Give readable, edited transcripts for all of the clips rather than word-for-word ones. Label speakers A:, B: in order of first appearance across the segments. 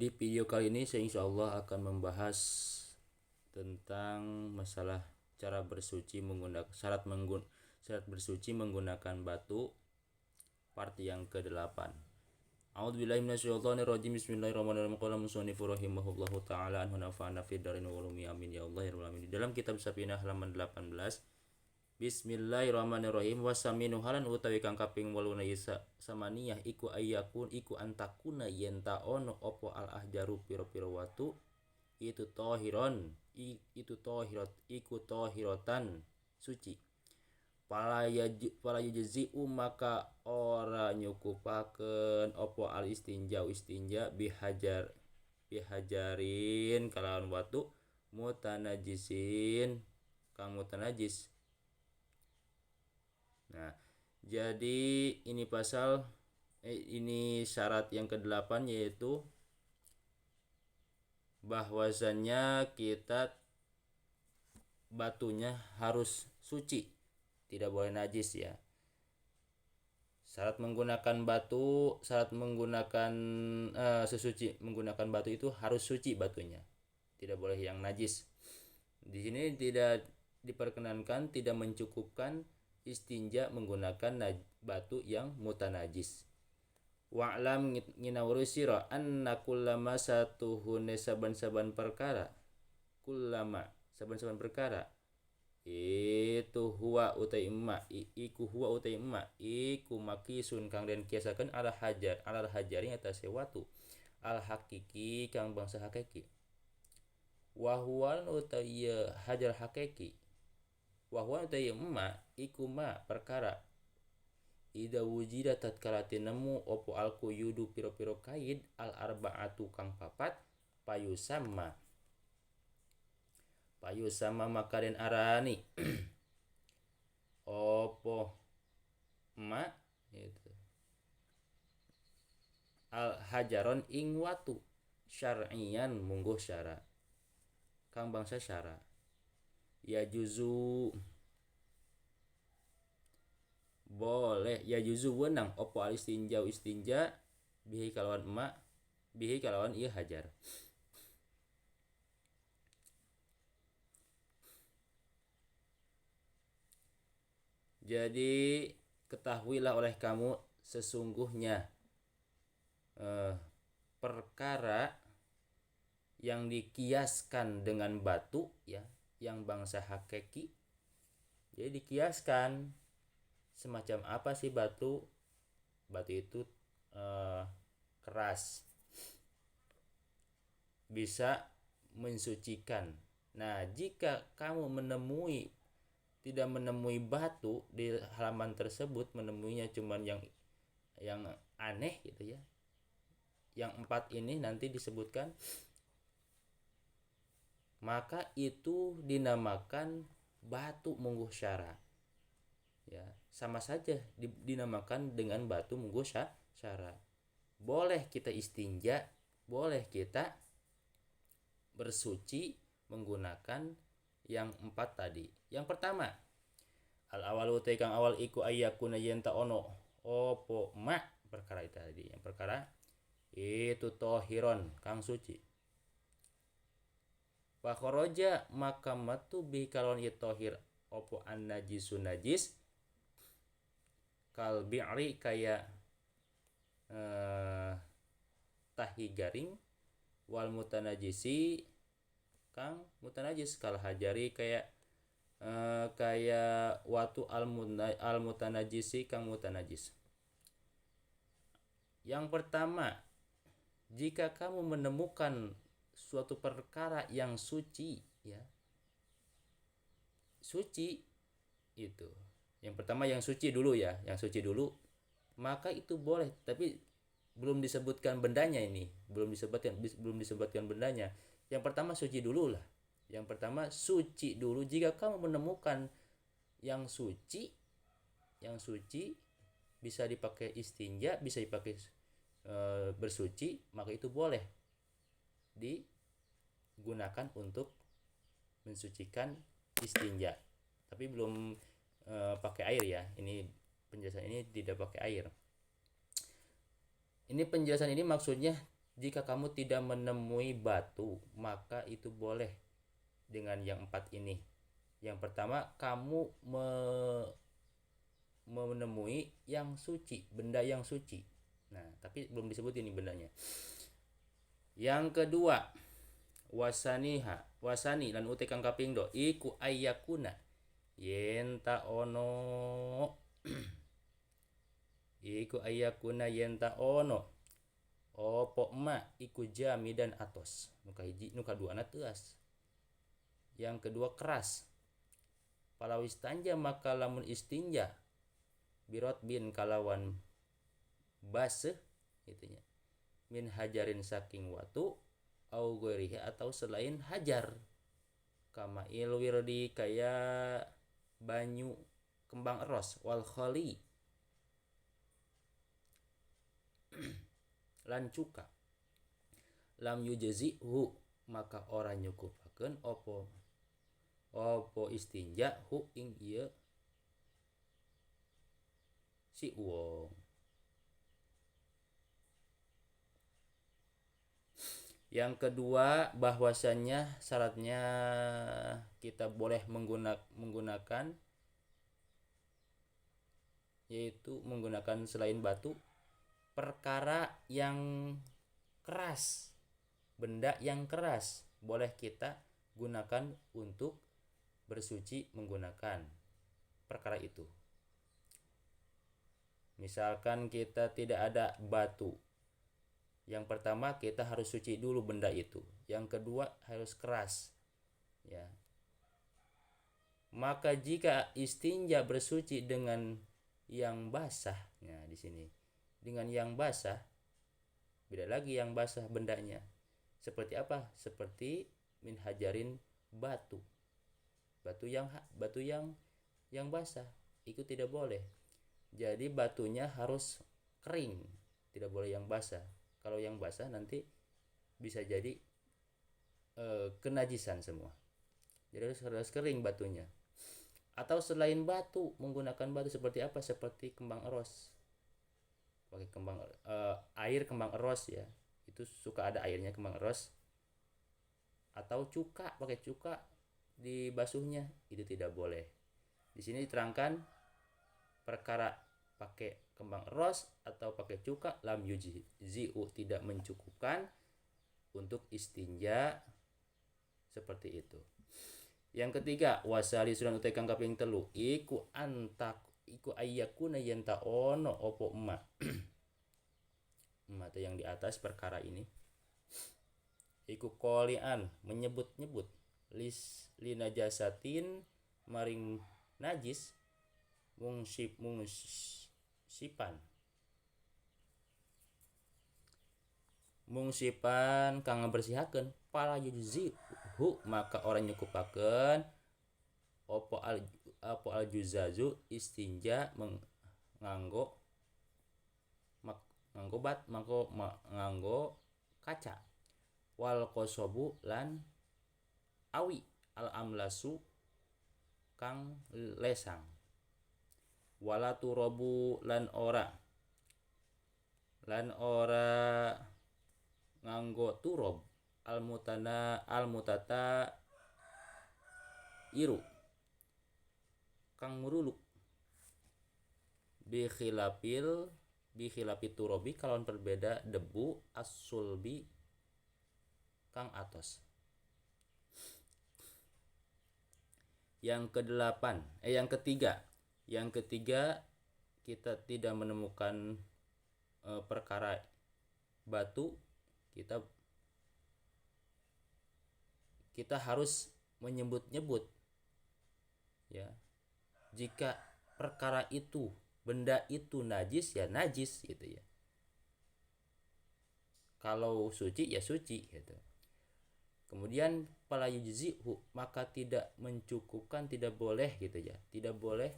A: Di video kali ini saya insya Allah akan membahas tentang masalah cara bersuci menggunakan syarat bersuci menggunakan batu part yang ke-8. A'udzubillahi minasyaitonirrajim. Bismillahirrahmanirrahim. Qala musannifur rahimahullahu taala an nafa'ana fid darin wa ulumi amin ya Allah ya rabbal alamin. Di dalam kitab Safinah halaman 18. Bismillahirrahmanirrahim. Wasaminu halan utawi kang kaping 8 isa samaniyah iku ayakun iku antakuna yen ta ono opo al ahjaru piro-piro watu itu tohiron itu tohirot iku tohirotan suci. Pala yujzi'u maka ora nyukupaken opo al istinja bihajarin kalawan watu mutanajisin kang mutanajis. Nah, jadi ini ini syarat yang ke-8 yaitu bahwasannya kita batunya harus suci, tidak boleh najis ya. Syarat menggunakan sesuci menggunakan batu itu harus suci batunya, tidak boleh yang najis. Di sini tidak diperkenankan, tidak mencukupkan istinja menggunakan batu yang mutanajis. Wa'lam nginawuri sira anna kullama satuhune saban-saban perkara itu huwa utai emma iku makisun kang den kiasakeun ala hajari atase watu al hakiki kang bangsa hakiki wa huwa utai hajar hakiki wa huwa utai emma iku ma perkara ida wujida tatkala tinemu opo al quyudu piro-piro kaid al arba'atu kang papat payusamma maka den arani opo ma itu al hajaron ing watu syar'iyan mungguh syara kang bangsa syara ya juzu boleh ya juzu wenang opo al istinja bihi kalawan ieu hajar. Jadi ketahuilah oleh kamu sesungguhnya perkara yang dikiaskan dengan batu ya, yang bangsa hakiki. Jadi dikiaskan semacam apa sih batu? Batu itu keras, bisa mensucikan. Nah, jika kamu tidak menemui batu di halaman tersebut, menemuinya cuman yang aneh gitu ya. Yang 4 ini nanti disebutkan, maka itu dinamakan batu mungguh syara. Ya, sama saja dinamakan dengan batu mungguh syara. Boleh kita istinja, boleh kita bersuci menggunakan yang 4 tadi. Yang pertama, al awalu kang awal iku ayyakuna yen ta ono opo ma perkara itu tadi. Yang perkara itu tohiron kang suci. Wa kharaja maka matu bi kalon tohir opo an najisun najis kal bi'ri kaya tahi garing wal mutanajisi kang mutanajis kal hajari kaya watu al mutanajisi kang mutanajis. Yang pertama, jika kamu menemukan suatu perkara yang suci ya, suci itu yang pertama, yang suci dulu ya, maka itu boleh, tapi belum disebutkan bendanya ini, belum disebutkan bendanya. Yang pertama suci dulu lah. Yang pertama suci dulu. Jika kamu menemukan yang suci bisa dipakai istinja, bisa dipakai bersuci, maka itu boleh digunakan untuk mensucikan istinja. Tapi belum pakai air ya. Ini penjelasan ini tidak pakai air. Ini penjelasan ini maksudnya Jika kamu tidak menemui batu, maka itu boleh dengan yang 4 ini. Yang pertama, kamu menemui yang suci, benda yang suci. Nah, tapi belum disebut ini bendanya. Yang kedua, wasani lan utek kang kapindo iku ayakuna yenta ono iku ayakuna yenta ono opo ma iku jami dan atos nuka hiji nuka dua na teas. Yang kedua, keras. Palawis tanja maka lamun istinja birot bin kalawan baseh itunya min hajarin saking watu au goirihi atau selain hajar kama ilwirdi kaya banyu kembang eros wal khali lan cuka lam yujzi hu maka orang nyukupakeun opo istinja hu ing ieu si uwong. Yang kedua, bahwasannya syaratnya kita boleh menggunakan yaitu menggunakan selain batu perkara yang keras, benda yang keras boleh kita gunakan untuk bersuci menggunakan perkara itu. Misalkan kita tidak ada batu, yang pertama kita harus suci dulu benda itu, yang kedua harus keras ya. Maka jika istinja bersuci dengan yang basah, nah di sini dengan yang basah beda lagi, yang basah bendanya seperti apa, seperti min hajarin batu yang basah itu tidak boleh. Jadi batunya harus kering, tidak boleh yang basah. Kalau yang basah nanti bisa jadi kenajisan semua. Jadi harus kering batunya. Atau selain batu, menggunakan batu seperti apa? Seperti kembang eros. Pakai air kembang eros ya. Itu suka ada airnya kembang eros. Atau cuka, pakai cuka dibasuhnya, itu tidak boleh. Di sini diterangkan perkara pakai kembang eros atau pakai cuka lam yujzi'u tidak mencukupkan untuk istinja seperti itu. Yang ketiga, wasali sunan utai kang kaping telu iku ayyakuna yenta ono opo emma emma yang di atas perkara ini iku qolian menyebut-nyebut linajasatin maring najis mungsipan kang bersihakeun pala yujzi hu maka orang nyukupakeun opo al juzazu istinja nganggo kaca wal kosobu lan awi al amlasu kang lesang wala turobu lan ora nganggo turob al mutata iru kang muruluk bi khilapi turobi kalon berbeda debu as-sulbi kang atos. Yang ketiga kita tidak menemukan perkara batu, kita harus menyebut-nyebut ya. Jika perkara itu, benda itu najis ya najis gitu ya. Kalau suci ya suci gitu. Kemudian pala yujzi'u maka tidak mencukupkan, tidak boleh gitu ya. Tidak boleh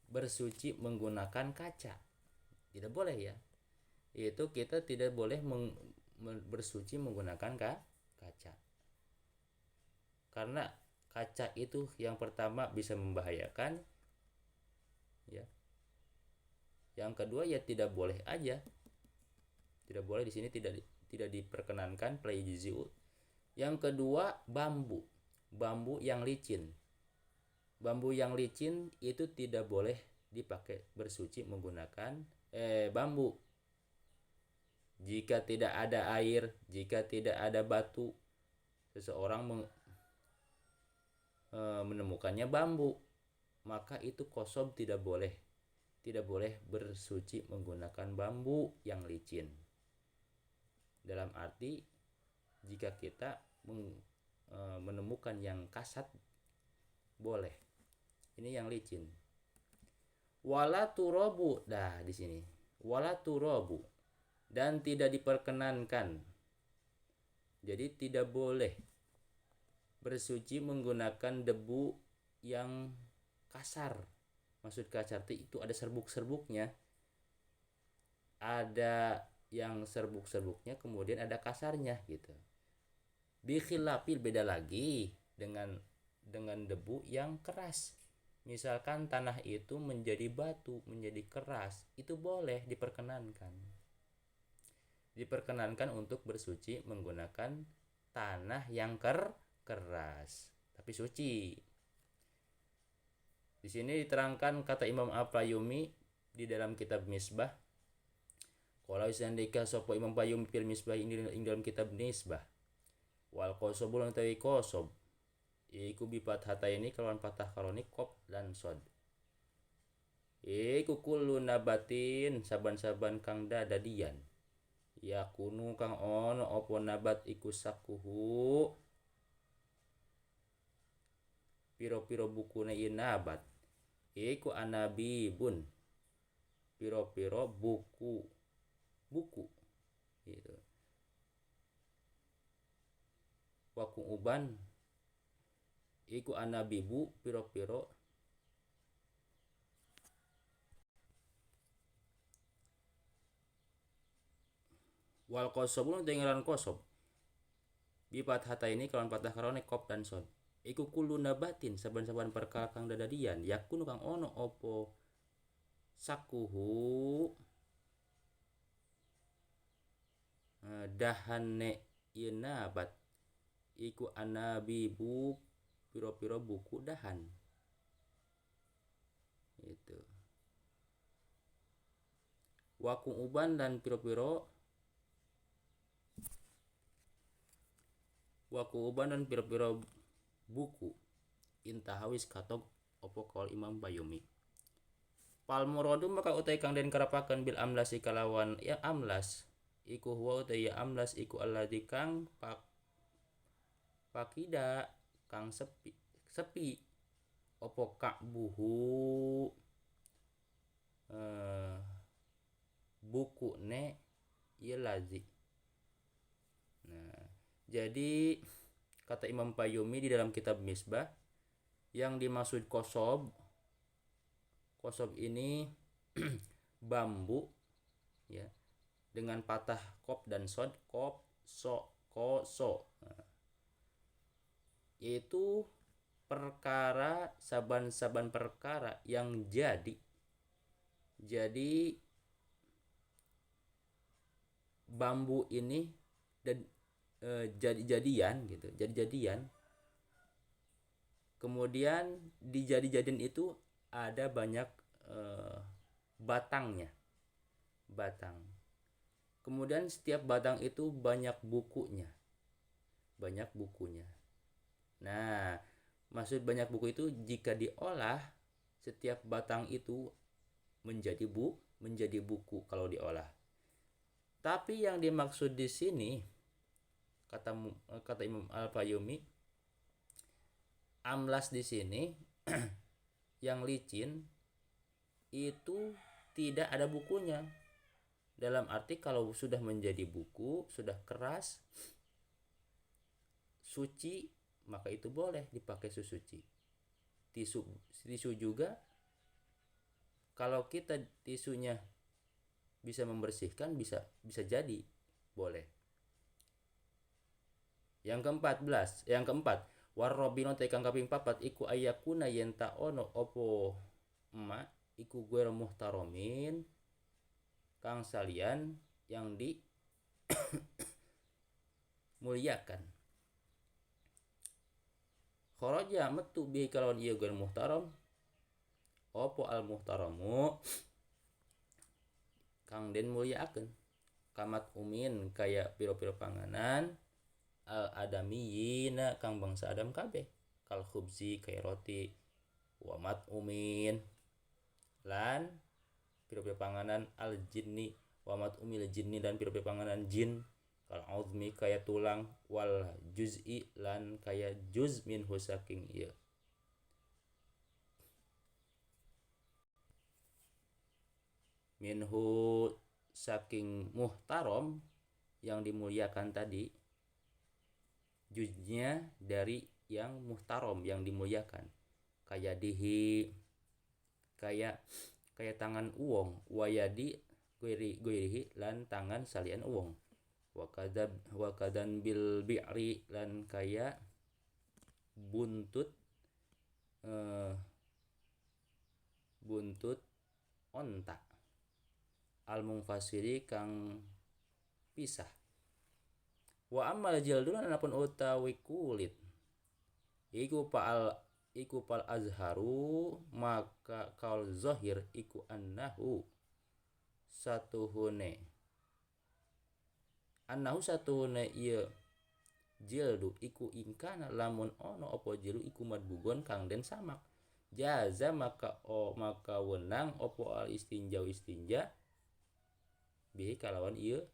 A: bersuci menggunakan kaca. Tidak boleh ya. Itu kita tidak boleh bersuci menggunakan kaca. Karena kaca itu yang pertama bisa membahayakan ya. Yang kedua ya tidak boleh aja. Tidak boleh di sini, tidak diperkenankan playjiu. Yang kedua, bambu. Bambu yang licin. Bambu yang licin itu tidak boleh dipakai bersuci menggunakan bambu. Jika tidak ada air, jika tidak ada batu, seseorang menemukannya bambu, maka itu kosob, tidak boleh bersuci menggunakan bambu yang licin. Dalam arti jika kita menemukan yang kasat boleh. Ini yang licin. Wala turobu, di sini wala turobu, dan tidak diperkenankan. Jadi tidak boleh bersuci menggunakan debu yang kasar. Maksud kasar itu ada serbuk-serbuknya. Ada yang serbuk-serbuknya, kemudian ada kasarnya gitu. Bikhilafil, beda lagi dengan debu yang keras. Misalkan tanah itu menjadi batu, menjadi keras, itu boleh diperkenankan. Diperkenankan untuk bersuci menggunakan tanah yang keras, tapi suci. Di sini diterangkan kata Imam Al-Fayyumi di dalam kitab Misbah. Kalau isandika sopo Imam Fayyumi fil Misbah ini dalam kitab Misbah. Wal qosobul utawi qosob iku bi fathataini kalawan fathah karoni qaf dan shad. Iku kullu nabatin saban-saban kang dadadian. Yakunu kang ono opo nabat iku sakuhu piro-piro bukune ieu nabat. Iku anabibun. Piro-piro buku gitu. Waku uban iku anabibu piro-piro wal qosobun dengan qosob bi fathata ini kalawan fathah karone qaf dan shad. Iku kullu nabatin saban-saban perkara kang dadadian yakunu kang ono opo sakuhu dahane ieu nabat iku anabibu piro-piro buku dahan itu. Waku uban dan piro-piro buku intahawis katok opo kol Imam Fayyumi. Pal muradu maka utai kang den karapaken bil amlasi kalawan ya amlas iku huwa utai ya amlas iku alladzi kang pakida kang sepi opo buhu buku ne ieu lazi. Nah, jadi kata Imam Fayyumi di dalam kitab Misbah, yang dimaksud kosob ini bambu ya, dengan patah qaf dan shad, qaf koso. Nah, yaitu perkara saban-saban perkara yang jadi bambu ini dan jadi-jadian gitu, kemudian di jadi-jadian itu ada banyak batang, kemudian setiap batang itu banyak bukunya. Nah, maksud banyak buku itu jika diolah setiap batang itu menjadi buku kalau diolah. Tapi yang dimaksud di sini kata Imam Al-Fayyumi, amlas di sini yang licin itu tidak ada bukunya. Dalam arti kalau sudah menjadi buku, sudah keras, suci, maka itu boleh dipakai suci. Tisu juga, kalau kita tisunya bisa membersihkan, bisa jadi boleh. Yang keempat, warrobino tekang kaping papat iku ayakuna yenta ono opo emak iku guer muhtaromin kang salian yang muliakan. Kharaja metu bihi kalawan ieu gun muhtaram opo al muhtaramu kang den muliakeun kamat umin kaya piro-piro panganan al adamiyina kang bangsa Adam kabeh kal khubzi kaya roti wa mat umin lan piro-piro panganan al jinni wa mat umil jinni dan piro-piro panganan jin kal uzmi kaya tulang wal juz'i lan kaya juz minhu saking ieu minhu saking muhtaram yang dimuliakan tadi, juznya dari yang muhtaram yang dimuliakan, kayak dihi, kayak tangan uwong, wayadi guirihi lan tangan salian uwong, wakadan bil bi'ri lan kayak buntut buntut onta al mungfasiri kang pisah. Wa amal jaldun anapun utawi kulit iku pal azharu maka kaul zahir iku annahu satuhune ieu jildu iku ingkana lamun ono opo jildu iku madbugon kang den samak jaza maka wenang opo al istinja bihi kalawan ieu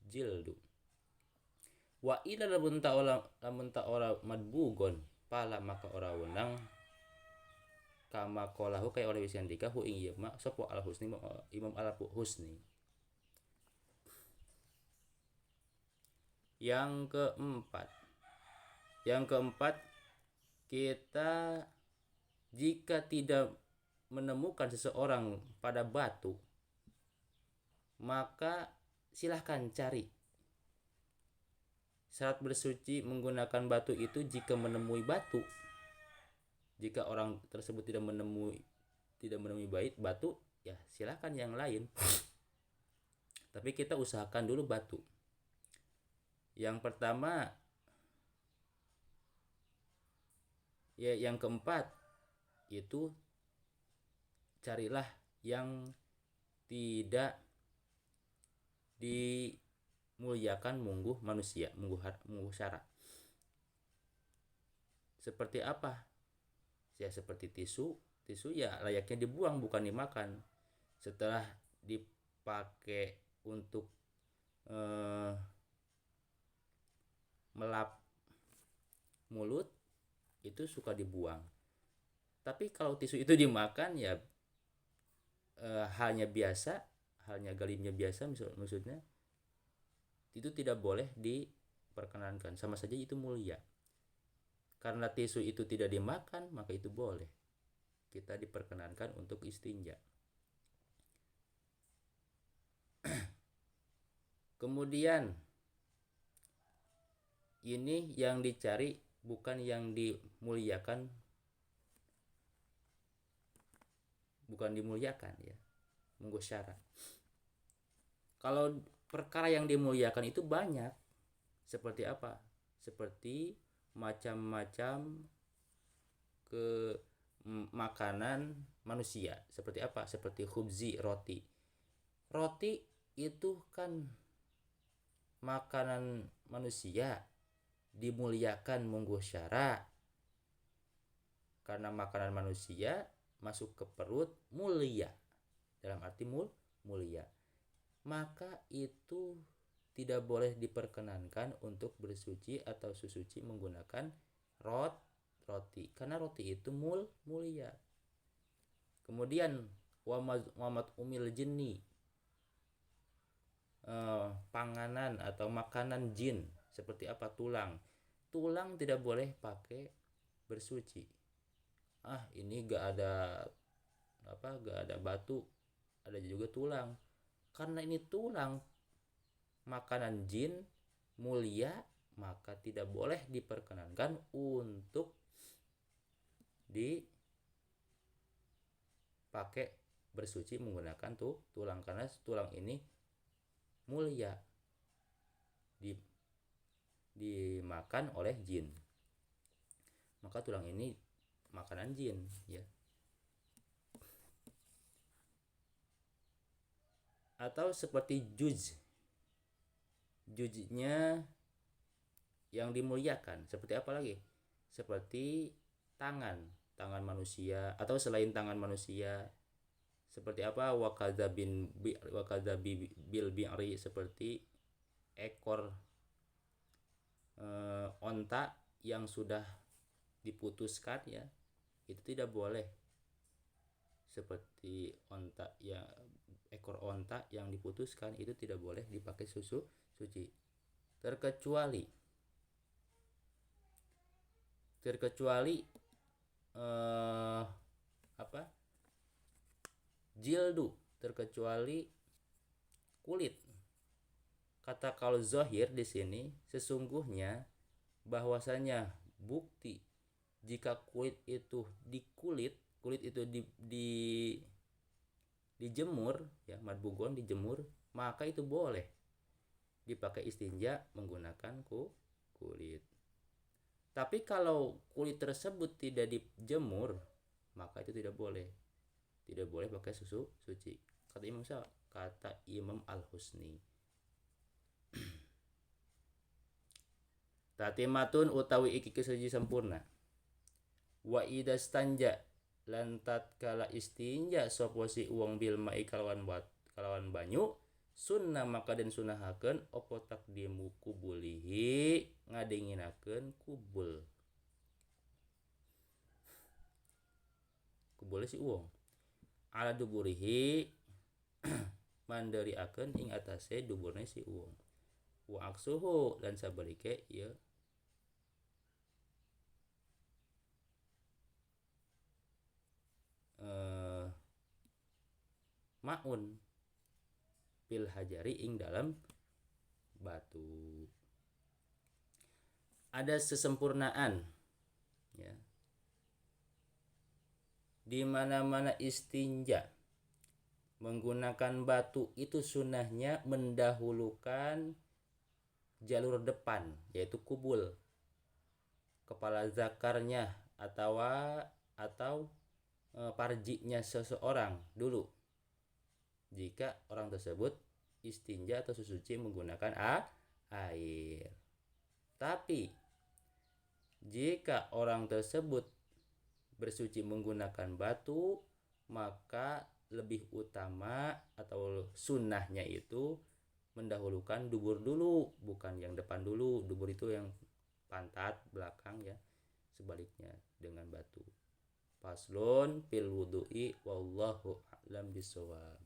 A: jildu wa ila lamun ta ora madbugon pala maka ora wenang kama qalahu kaya oleh wis andika hu ing ieu ma sapa al husni Imam al husni. Yang keempat kita jika tidak menemukan seseorang pada batu maka silahkan cari syarat bersuci menggunakan batu itu jika menemui batu. Jika orang tersebut tidak menemui batu ya silahkan yang lain tapi kita usahakan dulu batu. Yang pertama ya yang keempat itu carilah yang tidak dimuliakan mungguh manusia, mungguh syara. Seperti apa? Ya seperti tisu ya layaknya dibuang bukan dimakan. Setelah dipakai untuk melap mulut itu suka dibuang. Tapi kalau tisu itu dimakan ya halnya galimnya biasa maksudnya itu tidak boleh diperkenankan, sama saja itu mulia. Karena tisu itu tidak dimakan maka itu boleh kita diperkenankan untuk istinja. Kemudian ini yang dicari bukan yang dimuliakan ya, mungguh syara. Kalau perkara yang dimuliakan itu banyak. Seperti apa? Seperti macam-macam makanan manusia. Seperti apa? Seperti khubzi, roti. Roti itu kan makanan manusia, dimuliakan mungguh syara. Karena makanan manusia masuk ke perut mulia, dalam arti mulia, maka itu tidak boleh diperkenankan untuk bersuci atau susuci menggunakan roti karena roti itu mulia. Kemudian wamat umil jinni, panganan atau makanan jin seperti apa? Tulang tidak boleh pakai bersuci. Ini gak ada batu, ada juga tulang. Karena ini tulang makanan jin mulia, maka tidak boleh diperkenankan untuk dipakai bersuci menggunakan tulang karena tulang ini mulia. dimakan oleh jin. Maka tulang ini makanan jin ya. Atau seperti juznya yang dimuliakan, seperti apa lagi? Seperti tangan manusia atau selain tangan manusia. Seperti apa? Wakadzabi bil bi'ri, seperti ekor onta yang sudah diputuskan ya, itu tidak boleh. Seperti ekor onta yang diputuskan itu tidak boleh dipakai susu suci, terkecuali apa, jildu, terkecuali kulit. Kata kalau zahir di sini sesungguhnya bahwasanya bukti jika kulit itu dijemur ya, madbugon dijemur, maka itu boleh dipakai istinja menggunakan kulit. Tapi kalau kulit tersebut tidak dijemur, maka itu tidak boleh pakai susu suci. Kata Imam Al-Husni. Tatimatun utawi iki kesuci sempurna. Wa idastanja lan tatkala istinja sapa si uang bil mai kalawan banyu, sunnah maka den sunahakeun opo takdimu kubulihi ngadenginakeun kubul si uang ala duburihi mandariakeun ing atase duburna si uang. Wa aksuhu dan sabalike ieu maun pil hajari ing dalam batu. Ada sesempurnaan ya, di mana-mana istinja menggunakan batu itu sunnahnya mendahulukan jalur depan, yaitu kubul, kepala zakarnya atau parjinya seseorang dulu, jika orang tersebut istinja atau suci menggunakan air. Tapi jika orang tersebut bersuci menggunakan batu, maka lebih utama atau sunnahnya itu mendahulukan dubur dulu, bukan yang depan dulu. Dubur itu yang pantat belakang ya, sebaliknya dengan batu. Faslun fil wudu'i wallahu a'lam bishawab.